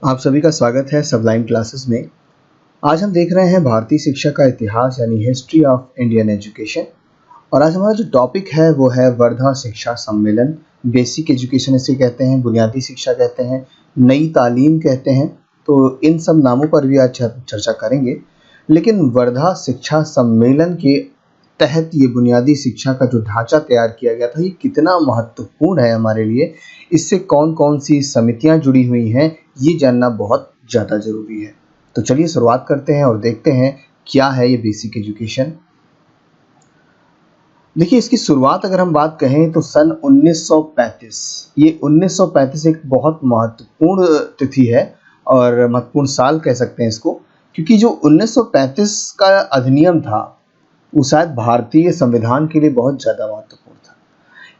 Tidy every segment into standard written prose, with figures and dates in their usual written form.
आप सभी का स्वागत है सबलाइन क्लासेस में। आज हम देख रहे हैं भारतीय शिक्षा का इतिहास यानी हिस्ट्री ऑफ इंडियन एजुकेशन। और आज हमारा जो टॉपिक है वो है वर्धा शिक्षा सम्मेलन। बेसिक एजुकेशन इसे कहते हैं, बुनियादी शिक्षा कहते हैं, नई तालीम कहते हैं। तो इन सब नामों पर भी आज चर्चा करेंगे। लेकिन वर्धा शिक्षा सम्मेलन के तहत ये बुनियादी शिक्षा का जो ढांचा तैयार किया गया था, ये कितना महत्वपूर्ण है हमारे लिए, इससे कौन कौन सी समितियां जुड़ी हुई हैं, ये जानना बहुत ज़्यादा ज़रूरी है। तो चलिए शुरुआत करते हैं और देखते हैं क्या है ये बेसिक एजुकेशन। देखिए, इसकी शुरुआत अगर हम बात कहें तो सन 1935, ये 1935 एक बहुत महत्वपूर्ण तिथि है और महत्वपूर्ण साल कह सकते हैं इसको, क्योंकि जो 1935 का अधिनियम था वो शायद भारतीय संविधान के लिए बहुत ज़्यादा महत्वपूर्ण था।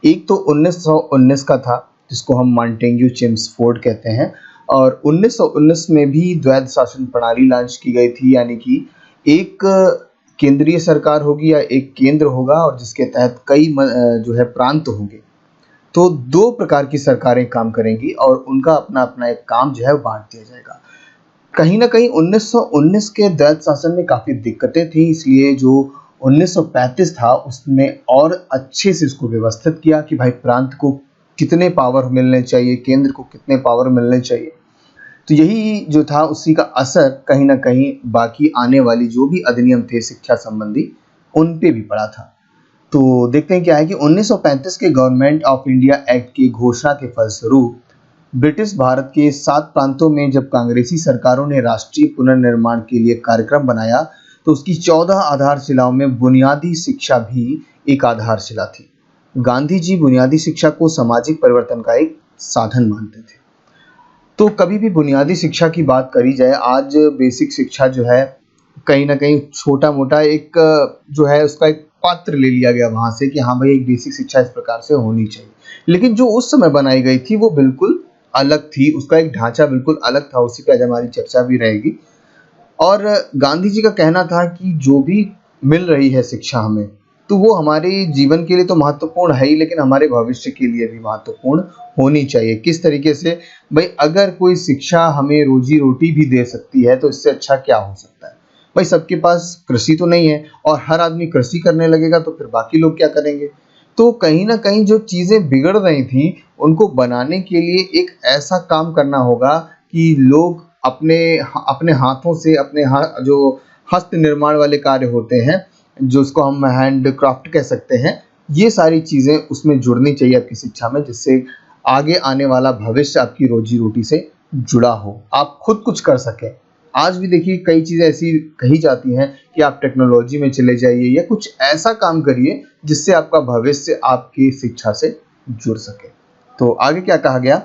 एक तो 1919 का था जिसको हम मॉन्टेग्यू चेम्सफोर्ड कहते हैं, और 1919 में भी द्वैध शासन प्रणाली लॉन्च की गई थी, यानी कि एक केंद्रीय सरकार होगी या एक केंद्र होगा और जिसके तहत कई जो है प्रांत होंगे। तो दो प्रकार की सरकारें काम करेंगी और उनका अपना अपना एक काम जो है वो बांट दिया जाएगा। कहीं ना कहीं 1919 के द्वैध शासन में काफ़ी दिक्कतें थी, इसलिए जो 1935 था उसमें और अच्छे से इसको व्यवस्थित किया कि भाई प्रांत को कितने पावर मिलने चाहिए, केंद्र को कितने पावर मिलने चाहिए। तो यही जो था उसी का असर कहीं ना कहीं बाकी आने वाली जो भी अधिनियम थे शिक्षा संबंधी उन पे भी पड़ा था। तो देखते हैं क्या है कि 1935 के गवर्नमेंट ऑफ इंडिया एक्ट की घोषणा के फलस्वरूप ब्रिटिश भारत के 7 प्रांतों में जब कांग्रेसी सरकारों ने राष्ट्रीय पुनर्निर्माण के लिए कार्यक्रम बनाया तो उसकी 14 आधारशिलाओं में बुनियादी शिक्षा भी एक आधारशिला थी। गांधी जी बुनियादी शिक्षा को सामाजिक परिवर्तन का एक साधन मानते थे। तो कभी भी बुनियादी शिक्षा की बात करी जाए, आज बेसिक शिक्षा जो है कहीं ना कहीं छोटा मोटा एक जो है उसका एक पात्र ले लिया गया वहां से कि हाँ भाई एक बेसिक शिक्षा इस प्रकार से होनी चाहिए। लेकिन जो उस समय बनाई गई थी वो बिल्कुल अलग थी, उसका एक ढांचा बिल्कुल अलग था। उसी पे आज हमारी चर्चा भी रहेगी। और गांधी जी का कहना था कि जो भी मिल रही है शिक्षा हमें, तो वो हमारे जीवन के लिए तो महत्वपूर्ण है ही, लेकिन हमारे भविष्य के लिए भी महत्वपूर्ण होनी चाहिए। किस तरीके से? भाई अगर कोई शिक्षा हमें रोजी रोटी भी दे सकती है तो इससे अच्छा क्या हो सकता है। भाई सबके पास कृषि तो नहीं है, और हर आदमी कृषि करने लगेगा तो फिर बाकी लोग क्या करेंगे। तो कहीं ना कहीं जो चीज़ें बिगड़ रही थी उनको बनाने के लिए एक ऐसा काम करना होगा कि लोग अपने अपने हाथों से अपने जो हस्त निर्माण वाले कार्य होते हैं, जो उसको हम हैंड क्राफ्ट कह सकते हैं, ये सारी चीज़ें उसमें जुड़नी चाहिए आपकी शिक्षा में, जिससे आगे आने वाला भविष्य आपकी रोजी रोटी से जुड़ा हो, आप खुद कुछ कर सकें। आज भी देखिए कई चीज़ें ऐसी कही जाती हैं कि आप टेक्नोलॉजी में चले जाइए या कुछ ऐसा काम करिए जिससे आपका भविष्य आपकी शिक्षा से जुड़ सके। तो आगे क्या कहा गया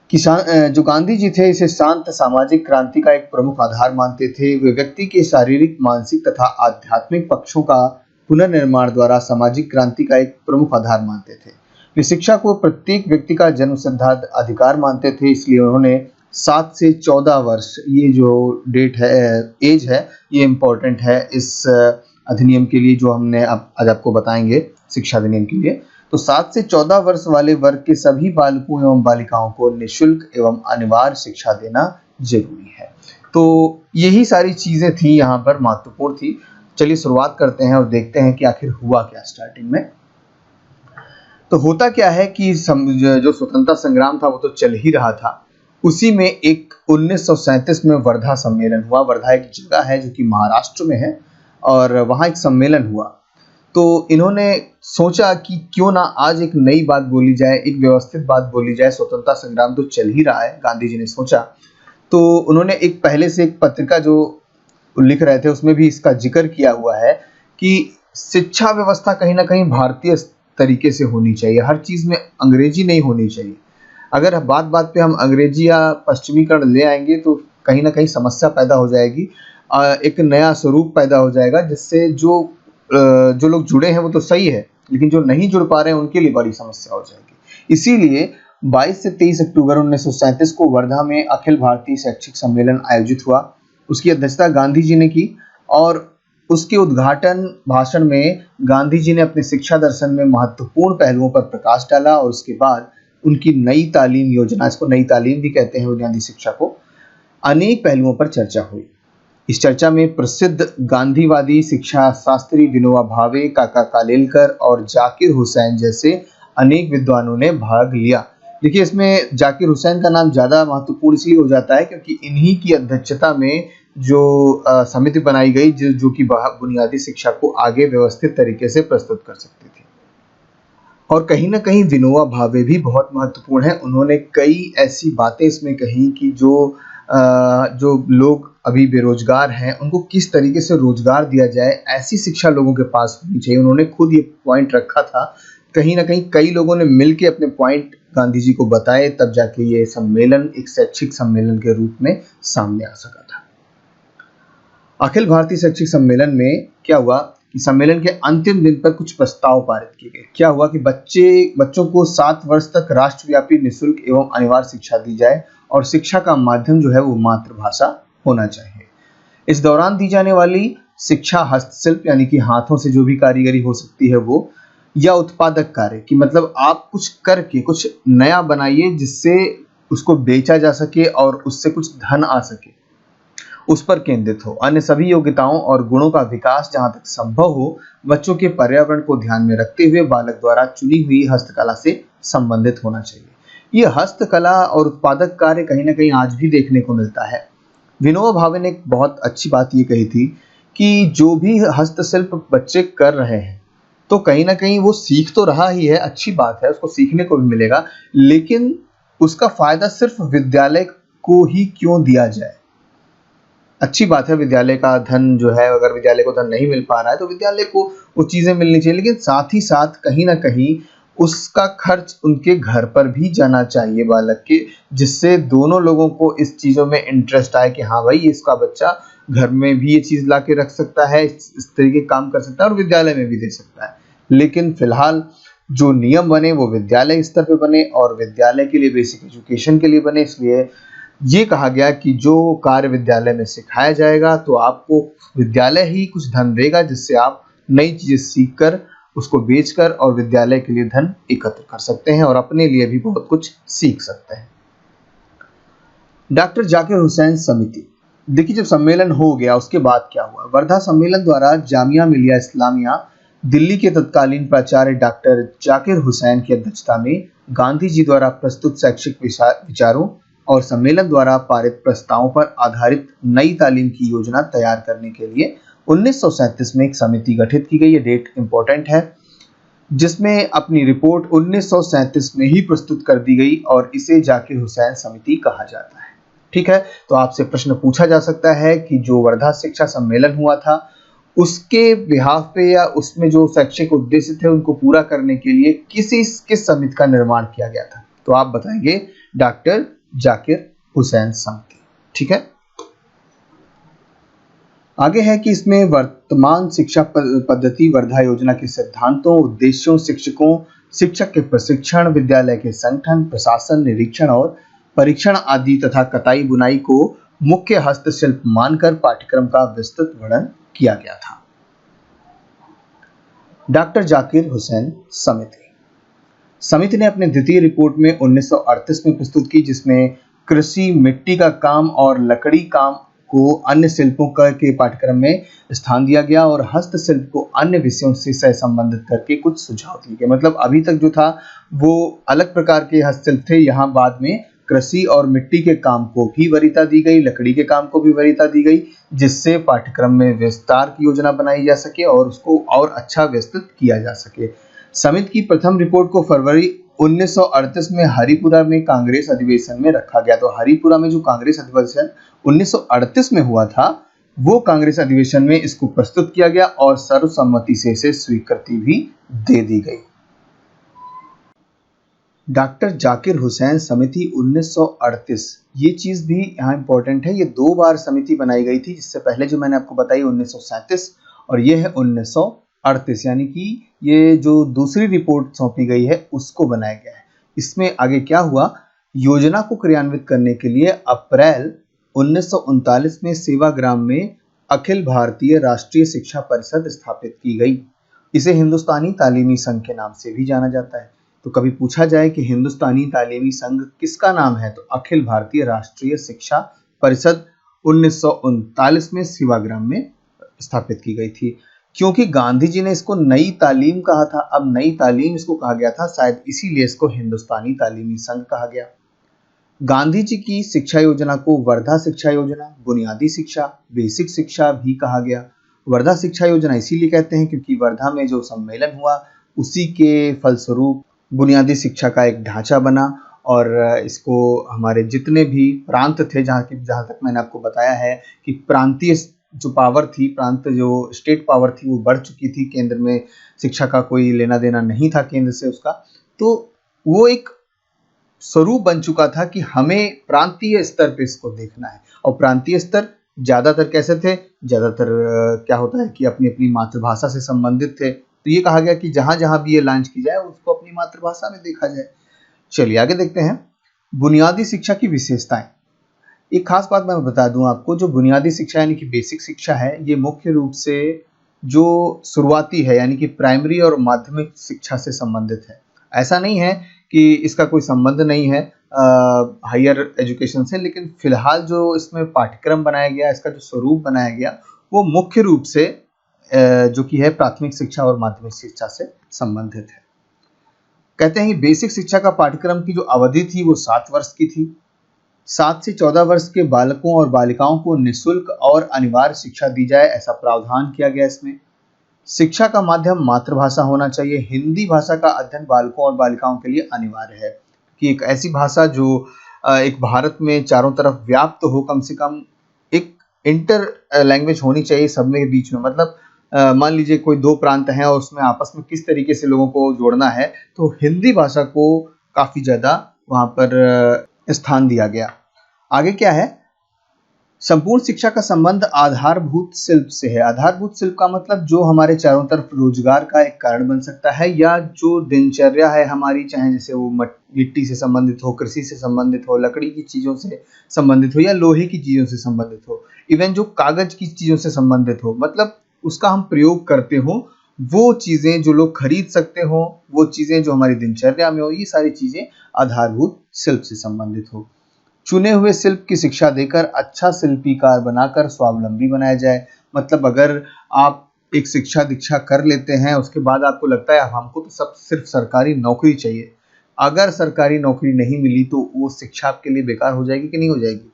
कि जो गांधी जी थे इसे शांत सामाजिक क्रांति का एक प्रमुख आधार मानते थे। वे व्यक्ति के शारीरिक, मानसिक तथा आध्यात्मिक पक्षों का पुनर्निर्माण द्वारा सामाजिक क्रांति का एक प्रमुख आधार मानते थे। वे शिक्षा को प्रत्येक व्यक्ति का जन्मसिद्ध अधिकार मानते थे, इसलिए उन्होंने 7 से 14 वर्ष, ये जो डेट है, एज है, ये इम्पोर्टेंट है इस अधिनियम के लिए जो हमने आज आपको बताएंगे शिक्षा अधिनियम के लिए। तो 7 से 14 वर्ष वाले वर्ग के सभी बालकों एवं बालिकाओं को निःशुल्क एवं अनिवार्य शिक्षा देना जरूरी है। तो यही सारी चीजें थी, यहाँ पर महत्वपूर्ण थी। चलिए शुरुआत करते हैं और देखते हैं कि आखिर हुआ क्या स्टार्टिंग में। तो होता क्या है कि जो स्वतंत्रता संग्राम था वो तो चल ही रहा था। उसी में एक 1937 में वर्धा सम्मेलन हुआ। वर्धा एक जगह है जो कि महाराष्ट्र में है, और वहाँ एक सम्मेलन हुआ। तो इन्होंने सोचा कि क्यों ना आज एक नई बात बोली जाए, एक व्यवस्थित बात बोली जाए। स्वतंत्रता संग्राम तो चल ही रहा है, गांधी जी ने सोचा। तो उन्होंने एक पहले से एक पत्रिका जो लिख रहे थे उसमें भी इसका जिक्र किया हुआ है कि शिक्षा व्यवस्था कहीं ना कहीं भारतीय तरीके से होनी चाहिए, हर चीज़ में अंग्रेजी नहीं होनी चाहिए। अगर बात बात पे हम अंग्रेजी या पश्चिमीकरण ले आएंगे तो कहीं ना कहीं समस्या पैदा हो जाएगी, एक नया स्वरूप पैदा हो जाएगा, जिससे जो लोग जुड़े हैं वो तो सही है, लेकिन जो नहीं जुड़ पा रहे हैं उनके लिए बड़ी समस्या हो जाएगी। इसीलिए 22 से 23 अक्टूबर 1937 को वर्धा में अखिल भारतीय शैक्षिक सम्मेलन आयोजित हुआ। उसकी अध्यक्षता गांधी जी ने की, और उसके उद्घाटन भाषण में गांधी जी ने अपने शिक्षा दर्शन में महत्वपूर्ण पहलुओं पर प्रकाश डाला, और उसके बाद उनकी नई तालीम योजना, इसको नई तालीम भी कहते हैं बुनियादी शिक्षा को, अनेक पहलुओं पर चर्चा हुई। इस चर्चा में प्रसिद्ध गांधीवादी शिक्षा शास्त्री विनोबा भावे, काका कालेलकर और जाकिर हुसैन जैसे अनेक विद्वानों ने भाग लिया। देखिए, इसमें जाकिर हुसैन का नाम ज़्यादा महत्वपूर्ण इसलिए हो जाता है क्योंकि इन्हीं की अध्यक्षता में जो समिति बनाई गई जो कि बुनियादी शिक्षा को आगे व्यवस्थित तरीके से प्रस्तुत कर सकती थी। और कहीं ना कहीं विनोबा भावे भी बहुत महत्वपूर्ण है। उन्होंने कई ऐसी बातें इसमें कही कि जो लोग अभी बेरोजगार हैं उनको किस तरीके से रोजगार दिया जाए, ऐसी शिक्षा लोगों के पास होनी चाहिए। उन्होंने खुद ये पॉइंट रखा था। कहीं ना कहीं कई लोगों ने मिलकर अपने पॉइंट गांधी जी को बताए, तब जाके ये सम्मेलन एक शैक्षिक सम्मेलन के रूप में सामने आ सका था। अखिल भारतीय शैक्षिक सम्मेलन में क्या हुआ कि सम्मेलन के अंतिम दिन पर कुछ प्रस्ताव पारित किए गए। क्या हुआ कि बच्चों को 7 वर्ष तक राष्ट्रव्यापी निःशुल्क एवं अनिवार्य शिक्षा दी जाए और शिक्षा का माध्यम जो है वो मातृभाषा होना चाहिए। इस दौरान दी जाने वाली शिक्षा हस्तशिल्प यानी कि हाथों से जो भी कारीगरी हो सकती है वो, या उत्पादक कार्य कि मतलब आप कुछ करके कुछ नया बनाइए जिससे उसको बेचा जा सके और उससे कुछ धन आ सके, उस पर केंद्रित हो। अन्य सभी योग्यताओं और गुणों का विकास जहां तक संभव हो बच्चों के पर्यावरण को ध्यान में रखते हुए बालक द्वारा चुनी हुई हस्तकला से संबंधित होना चाहिए। ये हस्तकला और उत्पादक कार्य कहीं ना कहीं आज भी देखने को मिलता है। विनोबा भावे ने एक बहुत अच्छी बात ये कही थी कि जो भी हस्तशिल्प बच्चे कर रहे हैं तो कहीं ना कहीं वो सीख तो रहा ही है, अच्छी बात है, उसको सीखने को भी मिलेगा, लेकिन उसका फायदा सिर्फ विद्यालय को ही क्यों दिया जाए। अच्छी बात है, विद्यालय का धन जो है, अगर विद्यालय को धन नहीं मिल पा रहा है तो विद्यालय को वो चीज़ें मिलनी चाहिए, लेकिन साथ ही साथ कहीं ना कहीं उसका खर्च उनके घर पर भी जाना चाहिए बालक के, जिससे दोनों लोगों को इस चीज़ों में इंटरेस्ट आए कि हाँ भाई, इसका बच्चा घर में भी ये चीज़ ला के रख सकता है, इस तरीके काम कर सकता है और विद्यालय में भी दे सकता है। लेकिन फिलहाल जो नियम बने वो विद्यालय स्तर पे बने और विद्यालय के लिए बेसिक एजुकेशन के लिए बने। इसलिए ये कहा गया कि जो कार्य विद्यालय में सिखाया जाएगा तो आपको विद्यालय ही कुछ धन देगा, जिससे आप नई चीजें सीखकर उसको बेचकर और विद्यालय के लिए धन एकत्र कर सकते हैं और अपने लिए भी बहुत कुछ सीख सकते हैं। डॉक्टर जाकिर हुसैन समिति, देखिए जब सम्मेलन हो गया उसके बाद क्या हुआ। वर्धा सम्मेलन द्वारा जामिया मिलिया इस्लामिया दिल्ली के तत्कालीन प्राचार्य डॉक्टर जाकिर हुसैन की अध्यक्षता में गांधी जी द्वारा प्रस्तुत शैक्षिक विचारों और सम्मेलन द्वारा पारित प्रस्तावों पर आधारित नई तालीम की योजना तैयार करने के लिए 1937 में एक समिति गठित की गई। ये डेट इंपॉर्टेंट है, जिसमें अपनी रिपोर्ट 1937 में ही प्रस्तुत कर दी गई और इसे जाकिर हुसैन समिति कहा जाता है। ठीक है, तो आपसे प्रश्न पूछा जा सकता है कि जो वर्धा शिक्षा सम्मेलन हुआ था उसके बिहाफ पे या उसमें जो शैक्षिक उद्देश्य थे उनको पूरा करने के लिए किस समिति का निर्माण किया गया था, तो आप बताएंगे डॉक्टर जाकिर हुसैन समिति। ठीक है, आगे है कि इसमें वर्तमान शिक्षा पद्धति वर्धा योजना के सिद्धांतों, उद्देश्यों, शिक्षक के प्रशिक्षण, विद्यालय के संगठन, प्रशासन, निरीक्षण और परीक्षण आदि तथा कताई बुनाई को मुख्य हस्तशिल्प मानकर पाठ्यक्रम का विस्तृत वर्णन किया गया था। डॉक्टर जाकिर हुसैन समिति ने अपने द्वितीय रिपोर्ट में 1938 में प्रस्तुत की, जिसमें कृषि, मिट्टी का काम और लकड़ी काम को अन्य शिल्पों के पाठ्यक्रम में स्थान दिया गया और हस्तशिल्प को अन्य विषयों से संबंधित करके कुछ सुझाव दिए गए। मतलब अभी तक जो था वो अलग प्रकार के हस्तशिल्प थे, यहाँ बाद में कृषि और मिट्टी के काम को भी वरीयता दी गई, लकड़ी के काम को भी वरीयता दी गई, जिससे पाठ्यक्रम में विस्तार की योजना बनाई जा सके और उसको और अच्छा विस्तृत किया जा सके। समिति की प्रथम रिपोर्ट को फरवरी 1938 में हरिपुरा में कांग्रेस अधिवेशन में रखा गया। तो हरिपुरा में जो कांग्रेस अधिवेशन 1938 में हुआ था वो कांग्रेस अधिवेशन में इसको प्रस्तुत किया गया और सर्वसम्मति से इसे स्वीकृति भी दे दी गई। डॉक्टर जाकिर हुसैन समिति 1938, ये चीज भी यहाँ इंपॉर्टेंट है, ये 2 बार समिति बनाई गई थी, जिससे पहले जो मैंने आपको बताई 1937 और ये है 1938, यानी कि ये जो दूसरी रिपोर्ट सौंपी गई है उसको बनाया गया है। इसमें आगे क्या हुआ, योजना को क्रियान्वित करने के लिए अप्रैल 1939 में सेवाग्राम में अखिल भारतीय राष्ट्रीय शिक्षा परिषद स्थापित की गई। इसे हिंदुस्तानी तालीमी संघ के नाम से भी जाना जाता है। तो कभी पूछा जाए कि हिंदुस्तानी तालीमी संघ किसका नाम है, तो अखिल भारतीय राष्ट्रीय शिक्षा परिषद 1939 में सेवाग्राम में स्थापित की गई थी। क्योंकि गांधी जी ने इसको नई तालीम कहा था, अब नई तालीम इसको कहा गया था, शायद इसीलिए इसको हिंदुस्तानी तालीमी संघ कहा गया। गांधी जी की शिक्षा योजना को वर्धा शिक्षा योजना, बुनियादी शिक्षा, बेसिक शिक्षा भी कहा गया। वर्धा शिक्षा योजना इसीलिए कहते हैं क्योंकि वर्धा में जो सम्मेलन हुआ उसी के फलस्वरूप बुनियादी शिक्षा का एक ढांचा बना और इसको हमारे जितने भी प्रांत थे, जहाँ तक मैंने आपको बताया है कि प्रांतीय जो पावर थी, प्रांत जो स्टेट पावर थी वो बढ़ चुकी थी, केंद्र में शिक्षा का कोई लेना देना नहीं था केंद्र से उसका, तो वो एक स्वरूप बन चुका था कि हमें प्रांतीय स्तर पे इसको देखना है। और प्रांतीय स्तर ज़्यादातर कैसे थे, ज़्यादातर क्या होता है कि अपनी अपनी मातृभाषा से संबंधित थे, तो ये कहा गया कि जहाँ जहाँ भी ये लॉन्च की जाए उसको अपनी मातृभाषा में देखा जाए। चलिए आगे देखते हैं बुनियादी शिक्षा की विशेषताएं। एक खास बात मैं बता दूं आपको, जो बुनियादी शिक्षा यानी कि बेसिक शिक्षा है, ये मुख्य रूप से जो शुरुआती है यानी कि प्राइमरी और माध्यमिक शिक्षा से संबंधित है। ऐसा नहीं है कि इसका कोई संबंध नहीं है हायर एजुकेशन से, लेकिन फिलहाल जो इसमें पाठ्यक्रम बनाया गया, इसका जो स्वरूप बनाया गया वो मुख्य रूप से जो कि है प्राथमिक शिक्षा और माध्यमिक शिक्षा से संबंधित है। कहते हैं कि बेसिक शिक्षा का पाठ्यक्रम की जो अवधि थी वो 7 वर्ष की थी। 7 से 14 वर्ष के बालकों और बालिकाओं को निःशुल्क और अनिवार्य शिक्षा दी जाए, ऐसा प्रावधान किया गया इसमें। शिक्षा का माध्यम मातृभाषा होना चाहिए। हिंदी भाषा का अध्ययन बालकों और बालिकाओं के लिए अनिवार्य है कि एक ऐसी भाषा जो एक भारत में चारों तरफ व्याप्त हो, कम से कम एक इंटर लैंग्वेज होनी चाहिए सब में के बीच में। मतलब मान लीजिए कोई 2 प्रांत हैं और उसमें आपस में किस तरीके से लोगों को जोड़ना है, तो हिंदी भाषा को काफ़ी ज़्यादा वहाँ पर स्थान दिया गया। आगे क्या है, संपूर्ण शिक्षा का संबंध आधारभूत शिल्प से है। आधारभूत शिल्प का मतलब जो हमारे चारों तरफ रोजगार का एक कारण बन सकता है, या जो दिनचर्या है हमारी, चाहे जैसे वो मिट्टी से संबंधित हो, कृषि से संबंधित हो, लकड़ी की चीज़ों से संबंधित हो, या लोहे की चीज़ों से संबंधित हो, इवन जो कागज की चीज़ों से संबंधित हो, मतलब उसका हम प्रयोग करते हो, वो चीज़ें जो लोग खरीद सकते हो, वो चीज़ें जो हमारी दिनचर्या में हो, ये सारी चीज़ें आधारभूत शिल्प से संबंधित हो। चुने हुए शिल्प की शिक्षा देकर अच्छा शिल्पीकार बनाकर स्वावलंबी बनाया जाए। मतलब अगर आप एक शिक्षा दीक्षा कर लेते हैं, उसके बाद आपको लगता है हमको तो सब सिर्फ सरकारी नौकरी चाहिए, अगर सरकारी नौकरी नहीं मिली तो वो शिक्षा आपके लिए बेकार हो जाएगी कि नहीं हो जाएगी।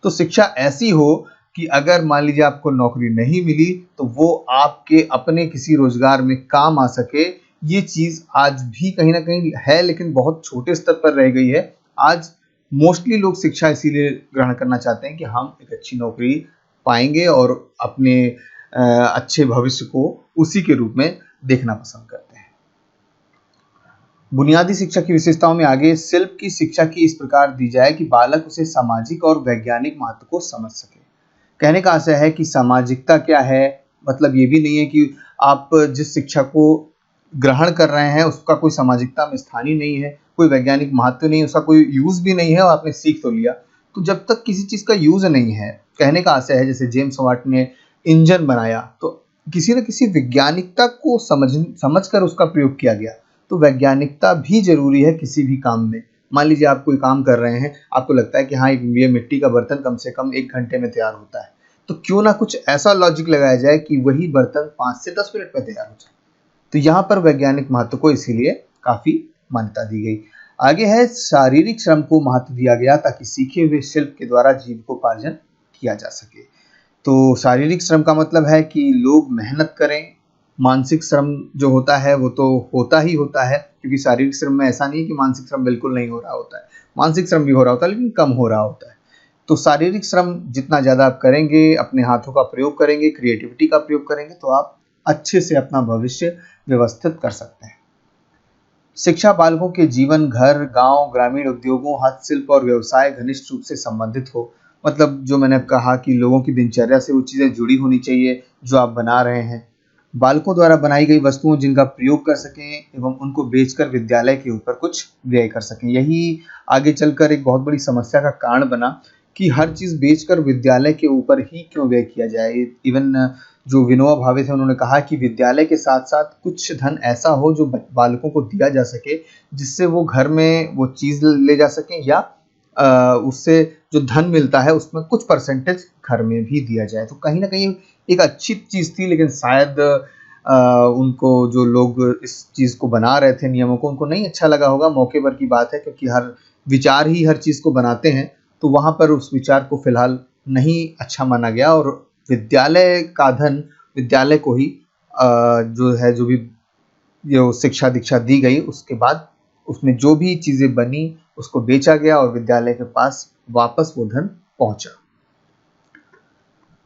तो शिक्षा ऐसी हो कि अगर मान लीजिए आपको नौकरी नहीं मिली तो वो आपके अपने किसी रोजगार में काम आ सके। ये चीज़ आज भी कहीं ना कहीं है, लेकिन बहुत छोटे स्तर पर रह गई है। आज मोस्टली लोग शिक्षा इसीलिए ग्रहण करना चाहते हैं कि हम एक अच्छी नौकरी पाएंगे और अपने अच्छे भविष्य को उसी के रूप में देखना पसंद करते हैं। बुनियादी शिक्षा की विशेषताओं में आगे, शिल्प की शिक्षा की इस प्रकार दी जाए कि बालक उसे सामाजिक और वैज्ञानिक महत्व को समझ सके। कहने का आशय है कि सामाजिकता क्या है, मतलब ये भी नहीं है कि आप जिस शिक्षा को ग्रहण कर रहे हैं उसका कोई सामाजिकता में स्थान ही नहीं है, कोई वैज्ञानिक महत्व नहीं है, उसका कोई यूज भी नहीं है और आपने सीख तो लिया। तो जब तक किसी चीज का यूज नहीं है, कहने का आशय है जैसे जेम्स वाट ने इंजन बनाया तो किसी न किसी वैज्ञानिकता को समझ कर उसका प्रयोग किया गया। तो वैज्ञानिकता भी जरूरी है किसी भी काम में। मान लीजिए आप कोई काम कर रहे हैं, आपको लगता है कि हाँ ये मिट्टी का बर्तन कम से कम 1 घंटे में तैयार होता है, तो क्यों ना कुछ ऐसा लॉजिक लगाया जाए कि वही बर्तन 5 से 10 मिनट में तैयार हो जाए। तो यहाँ पर वैज्ञानिक महत्व को इसीलिए काफी मान्यता दी गई। आगे है, शारीरिक श्रम को महत्व दिया गया ताकि सीखे हुए शिल्प के द्वारा जीविकोपार्जन किया जा सके। तो शारीरिक श्रम का मतलब है कि लोग मेहनत करें। मानसिक श्रम जो होता है वो तो होता ही होता है, क्योंकि शारीरिक श्रम में ऐसा नहीं है कि मानसिक श्रम बिल्कुल नहीं हो रहा होता है, मानसिक श्रम भी हो रहा होता है लेकिन कम हो रहा होता है। तो शारीरिक श्रम जितना ज़्यादा आप करेंगे, अपने हाथों का प्रयोग करेंगे, क्रिएटिविटी का प्रयोग करेंगे, तो आप अच्छे से अपना भविष्य व्यवस्थित कर सकते हैं। शिक्षा बालकों के जीवन, घर, गांव, ग्रामीण उद्योगों, हस्तशिल्प और व्यवसाय घनिष्ठ रूप से संबंधित हो। मतलब जो मैंने कहा कि लोगों की दिनचर्या से वो चीज़ें जुड़ी होनी चाहिए जो आप बना रहे हैं। बालकों द्वारा बनाई गई वस्तुओं जिनका प्रयोग कर सकें एवं उनको बेचकर विद्यालय के ऊपर कुछ व्यय कर सकें। यही आगे चलकर एक बहुत बड़ी समस्या का कारण बना कि हर चीज़ बेचकर विद्यालय के ऊपर ही क्यों व्यय किया जाए। इवन जो विनोबा भावे थे उन्होंने कहा कि विद्यालय के साथ साथ कुछ धन ऐसा हो जो बालकों को दिया जा सके, जिससे वो घर में वो चीज़ ले जा सकें, या उससे जो धन मिलता है उसमें कुछ परसेंटेज घर में भी दिया जाए। तो कहीं ना कहीं एक अच्छी चीज़ थी, लेकिन शायद उनको जो लोग इस चीज़ को बना रहे थे नियमों को, उनको नहीं अच्छा लगा होगा। मौके पर की बात है, क्योंकि हर विचार ही हर चीज़ को बनाते हैं, तो वहाँ पर उस विचार को फिलहाल नहीं अच्छा माना गया और विद्यालय का धन विद्यालय को ही जो भी जो शिक्षा दीक्षा दी गई, उसके बाद उसमें जो भी चीज़ें बनी उसको बेचा गया और विद्यालय के पास वापस वो धन पहुंचा।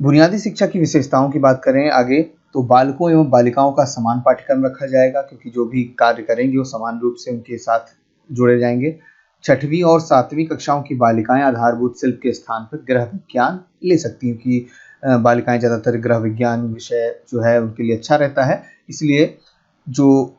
बुनियादी शिक्षा की विशेषताओं की बात करें आगे, तो बालकों एवं बालिकाओं का समान पाठ्यक्रम रखा जाएगा, क्योंकि जो भी कार्य करेंगे वो समान रूप से उनके साथ जुड़े जाएंगे। 6वीं और 7वीं कक्षाओं की बालिकाएं आधारभूत शिल्प के स्थान पर गृह विज्ञान ले सकती हैं, कि बालिकाएं ज़्यादातर गृह विज्ञान विषय जो है उनके लिए अच्छा रहता है। इसलिए जो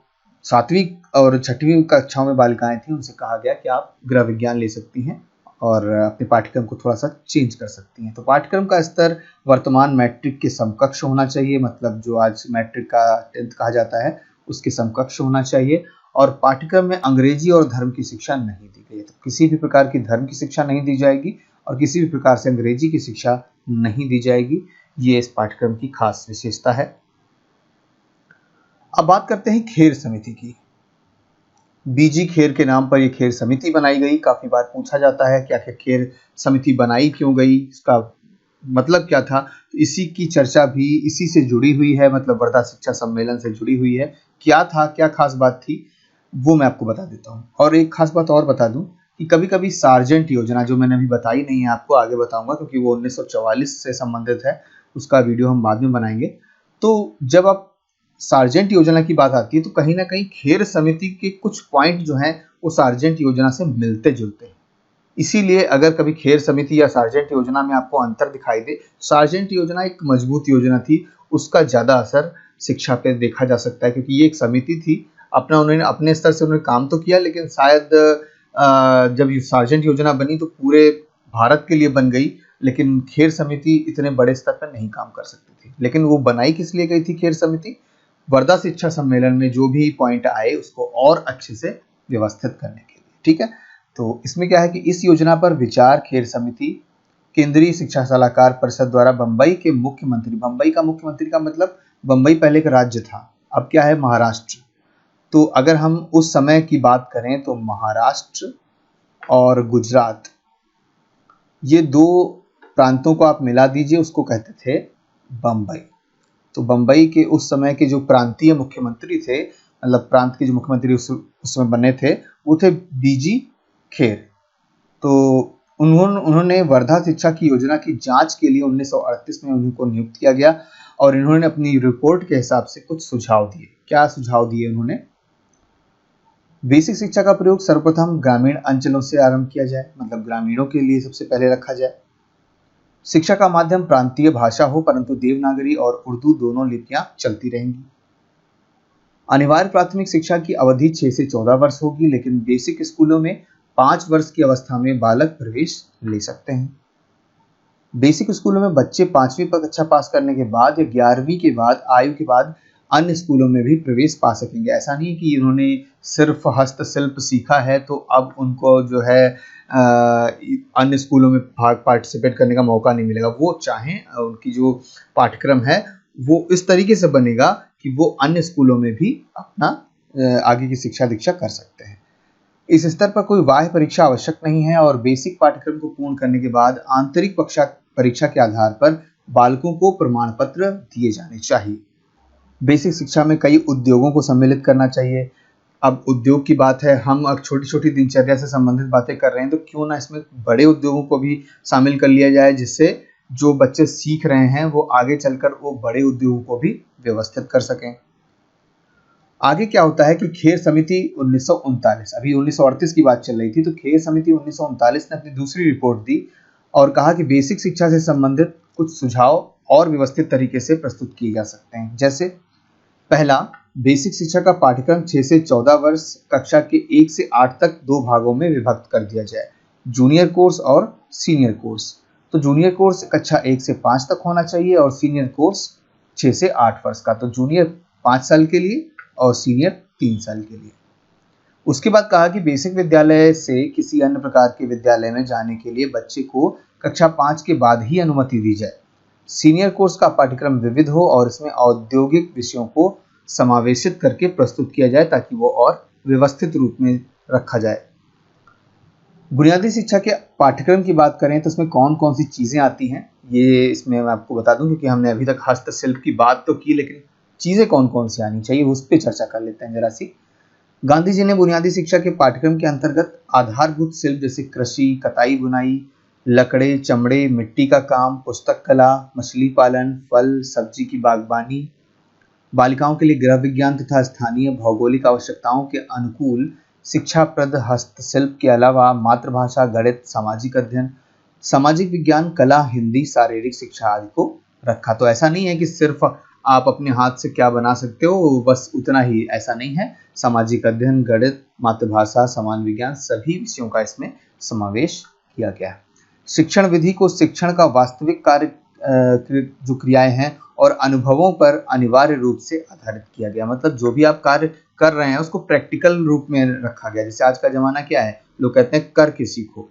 7वीं और 6वीं कक्षाओं में बालिकाएं थी उनसे कहा गया कि आप गृह विज्ञान ले सकती हैं और अपने पाठ्यक्रम को थोड़ा सा चेंज कर सकती हैं। तो पाठ्यक्रम का स्तर वर्तमान मैट्रिक के समकक्ष होना चाहिए, मतलब जो आज मैट्रिक का 10th कहा जाता है उसके समकक्ष होना चाहिए। और पाठ्यक्रम में अंग्रेजी और धर्म की शिक्षा नहीं दी गई है, तो किसी भी प्रकार की धर्म की शिक्षा नहीं दी जाएगी और किसी भी प्रकार से अंग्रेजी की शिक्षा नहीं दी जाएगी। ये इस पाठ्यक्रम की खास विशेषता है। अब बात करते हैं खेर समिति की। बीजी खेर के नाम पर यह खेर समिति बनाई गई। काफी बार पूछा जाता है कि आखिर खेर समिति बनाई क्यों गई, इसका मतलब क्या था। तो इसी की चर्चा भी इसी से जुड़ी हुई है, मतलब वर्धा शिक्षा सम्मेलन से जुड़ी हुई है। क्या था, क्या खास बात थी, वो मैं आपको बता देता हूँ। और एक खास बात और बता दूं कि कभी कभी सार्जेंट योजना, जो मैंने अभी बताई नहीं है, आपको आगे बताऊंगा, क्योंकि वो 1944 से संबंधित है, उसका वीडियो हम बाद में बनाएंगे। तो जब आप सार्जेंट योजना की बात आती है तो कहीं ना कहीं खेर समिति के कुछ पॉइंट जो हैं वो सार्जेंट योजना से मिलते जुलते हैं। इसीलिए अगर कभी खेर समिति या सार्जेंट योजना में आपको अंतर दिखाई दे, सार्जेंट योजना एक मजबूत योजना थी, उसका ज़्यादा असर शिक्षा पे देखा जा सकता है, क्योंकि ये एक समिति थी, उन्होंने अपने स्तर से उन्होंने काम तो किया, लेकिन शायद जब ये सार्जेंट योजना बनी तो पूरे भारत के लिए बन गई, लेकिन खेर समिति इतने बड़े स्तर पर नहीं काम कर सकती थी। लेकिन वो बनाई किस लिए गई थी खेर समिति? वर्धा शिक्षा सम्मेलन में जो भी पॉइंट आए उसको और अच्छे से व्यवस्थित करने के लिए। ठीक है, तो इसमें क्या है कि इस योजना पर विचार खेर समिति केंद्रीय शिक्षा सलाहकार परिषद द्वारा बंबई के मुख्यमंत्री, बंबई का मुख्यमंत्री का मतलब बंबई पहले का राज्य था, अब क्या है महाराष्ट्र। तो अगर हम उस समय की बात करें तो महाराष्ट्र और गुजरात, ये दो प्रांतों को आप मिला दीजिए, उसको कहते थे बंबई। तो बंबई के उस समय के जो प्रांतीय मुख्यमंत्री थे, मतलब प्रांत के जो मुख्यमंत्री उस समय बने थे, वो थे बीजी खेर। तो उन्होंने वर्धा शिक्षा की योजना की जांच के लिए 1938 में उनको नियुक्त किया गया और इन्होंने अपनी रिपोर्ट के हिसाब से कुछ सुझाव दिए। क्या सुझाव दिए उन्होंने? बेसिक शिक्षा का प्रयोग सर्वप्रथम ग्रामीण अंचलों से आरंभ किया जाए, मतलब ग्रामीणों के लिए सबसे पहले रखा जाए। शिक्षा का माध्यम प्रांतीय भाषा हो, परंतु देवनागरी और उर्दू दोनों लिपियां चलती रहेंगी। अनिवार्य प्राथमिक शिक्षा की अवधि 6 से 14 वर्ष होगी, लेकिन बेसिक स्कूलों में 5 वर्ष की अवस्था में बालक प्रवेश ले सकते हैं। बेसिक स्कूलों में बच्चे 5वीं कक्षा पास करने के बाद या 11वीं के बाद आयु के बाद अन्य स्कूलों में भी प्रवेश पा सकेंगे। ऐसा नहीं कि इन्होंने सिर्फ हस्तशिल्प सीखा है तो अब उनको जो है अन्य स्कूलों में पार्टिसिपेट करने का मौका नहीं मिलेगा। वो चाहें, उनकी जो पाठ्यक्रम है वो इस तरीके से बनेगा कि वो अन्य स्कूलों में भी अपना आगे की शिक्षा दीक्षा कर सकते हैं। इस स्तर पर कोई बाह्य परीक्षा आवश्यक नहीं है और बेसिक पाठ्यक्रम को पूर्ण करने के बाद आंतरिक परीक्षा के आधार पर बालकों को प्रमाण पत्र दिए जाने चाहिए। बेसिक शिक्षा में कई उद्योगों को सम्मिलित करना चाहिए। अब उद्योग की बात है, हम अब छोटी छोटी दिनचर्या से संबंधित बातें कर रहे हैं, तो क्यों ना इसमें बड़े उद्योगों को भी शामिल कर लिया जाए, जिससे जो बच्चे सीख रहे हैं वो आगे चलकर वो बड़े उद्योगों को भी व्यवस्थित कर सकें। आगे क्या होता है कि खेर समिति 1939, अभी 1938 की बात चल रही थी, तो खेर समिति 1939 ने अपनी दूसरी रिपोर्ट दी और कहा कि बेसिक शिक्षा से संबंधित कुछ सुझाव और व्यवस्थित तरीके से प्रस्तुत किए जा सकते हैं। जैसे पहला, बेसिक शिक्षा का पाठ्यक्रम 6 से 14 वर्ष कक्षा के 1 से 8 तक 2 भागों में विभक्त कर दिया जाए। जूनियर कोर्स और सीनियर कोर्स। तो जूनियर कोर्स कक्षा 1 से 5 तक होना चाहिए और सीनियर कोर्स 6 से 8 वर्ष का। तो जूनियर 5 साल के लिए और सीनियर 3 साल के लिए। उसके बाद कहा कि बेसिक विद्यालय से किसी अन्य प्रकार के विद्यालय में जाने के लिए बच्चे को कक्षा 5 के बाद ही अनुमति दी जाए। सीनियर कोर्स का पाठ्यक्रम विविध हो और इसमें औद्योगिक विषयों को समावेशित करके प्रस्तुत किया जाए ताकि वो और व्यवस्थित रूप में रखा जाए। बुनियादी शिक्षा के पाठ्यक्रम की बात करें तो इसमें कौन कौन सी चीज़ें आती हैं, ये इसमें मैं आपको बता दूं, क्योंकि हमने अभी तक हस्तशिल्प की बात तो की, लेकिन चीज़ें कौन कौन सी आनी चाहिए उस पर चर्चा कर लेते हैं जरा सी। गांधी जी ने बुनियादी शिक्षा के पाठ्यक्रम के अंतर्गत आधारभूत शिल्प जैसे कृषि, कताई बुनाई, लकड़े, चमड़े, मिट्टी का काम, पुस्तक कला, मछली पालन, फल सब्जी की बागवानी, बालिकाओं के लिए गृह विज्ञान तथा स्थानीय भौगोलिक आवश्यकताओं के अनुकूल शिक्षाप्रद हस्तशिल्प के अलावा मातृभाषा, गणित, सामाजिक अध्ययन, सामाजिक विज्ञान, कला, हिंदी, शारीरिक शिक्षा आदि को रखा। तो ऐसा नहीं है कि सिर्फ आप अपने हाथ से क्या बना सकते हो बस उतना ही, ऐसा नहीं है। सामाजिक अध्ययन, गणित, मातृभाषा, सामान्य विज्ञान सभी विषयों का इसमें समावेश किया गया है। शिक्षण विधि को शिक्षण का वास्तविक कार्य जो क्रियाएं हैं और अनुभवों पर अनिवार्य रूप से आधारित किया गया। मतलब जो भी आप कार्य कर रहे हैं उसको प्रैक्टिकल रूप में रखा गया। जैसे आज का जमाना क्या है, लोग कहते हैं करके सीखो,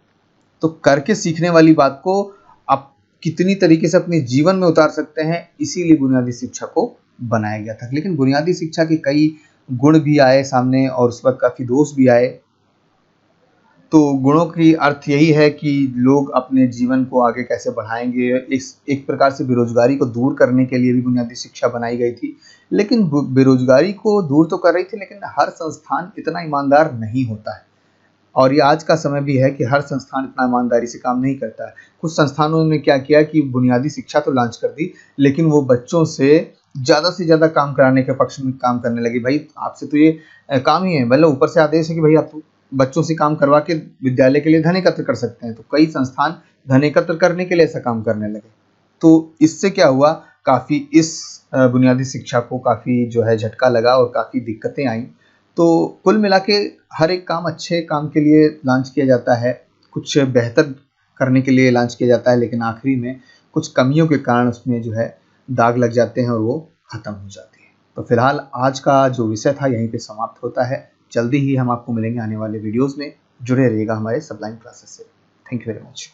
तो करके सीखने वाली बात को आप कितनी तरीके से अपने जीवन में उतार सकते हैं, इसीलिए बुनियादी शिक्षा को बनाया गया था। लेकिन बुनियादी शिक्षा के कई गुण भी आए सामने और उस वक्त काफी दोष भी आए। तो गुणों की अर्थ यही है कि लोग अपने जीवन को आगे कैसे बढ़ाएंगे। एक प्रकार से बेरोजगारी को दूर करने के लिए भी बुनियादी शिक्षा बनाई गई थी। लेकिन बेरोजगारी को दूर तो कर रही थी, लेकिन हर संस्थान इतना ईमानदार नहीं होता है। और ये आज का समय भी है कि हर संस्थान इतना ईमानदारी से काम नहीं करता है। कुछ संस्थानों ने क्या किया कि बुनियादी शिक्षा तो लॉन्च कर दी, लेकिन वो बच्चों से ज़्यादा काम कराने के पक्ष में काम करने लगे। भाई आपसे तो ये काम ही है, मतलब ऊपर से आदेश है कि भाई आप तो बच्चों से काम करवा के विद्यालय के लिए धन एकत्र कर सकते हैं। तो कई संस्थान धन एकत्र करने के लिए ऐसा काम करने लगे। तो इससे क्या हुआ, काफ़ी इस बुनियादी शिक्षा को काफ़ी जो है झटका लगा और काफ़ी दिक्कतें आई। तो कुल मिला के हर एक काम अच्छे काम के लिए लॉन्च किया जाता है, कुछ बेहतर करने के लिए लॉन्च किया जाता है, लेकिन आखिरी में कुछ कमियों के कारण उसमें जो है दाग लग जाते हैं और वो ख़त्म हो जाती है। तो फिलहाल आज का जो विषय था यहीं पे समाप्त होता है। जल्दी ही हम आपको मिलेंगे आने वाले वीडियोज़ में। जुड़े रहिएगा हमारे सबलाइन क्लासेस से। Thank you very much.